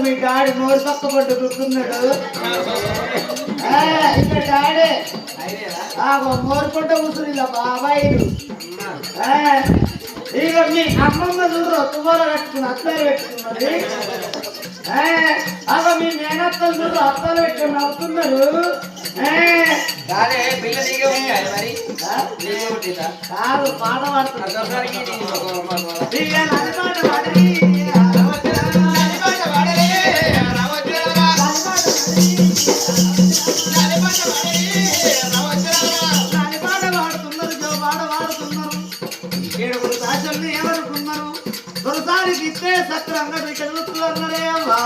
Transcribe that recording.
మీ daddy నోరు పక్క పట్టు కూర్చున్నాడు ఇంకా డాడీ మోరు పట్ట కూర్చుని ఇలా బాబాయ్ ఇక మీ అమ్మమ్మ చూడరు తువ్వాల కట్టుకుని అత్తలు పెట్టుకున్నది మీ మేనత్తలు చూడరు అత్తలు పెట్టుకుని అవుతున్నారు కాదు పాట పాడుతున్నారు ఏమనుకున్నారు ఒకసారికి ఇస్తే సక్రంగా చదువుతున్నారే అమ్మా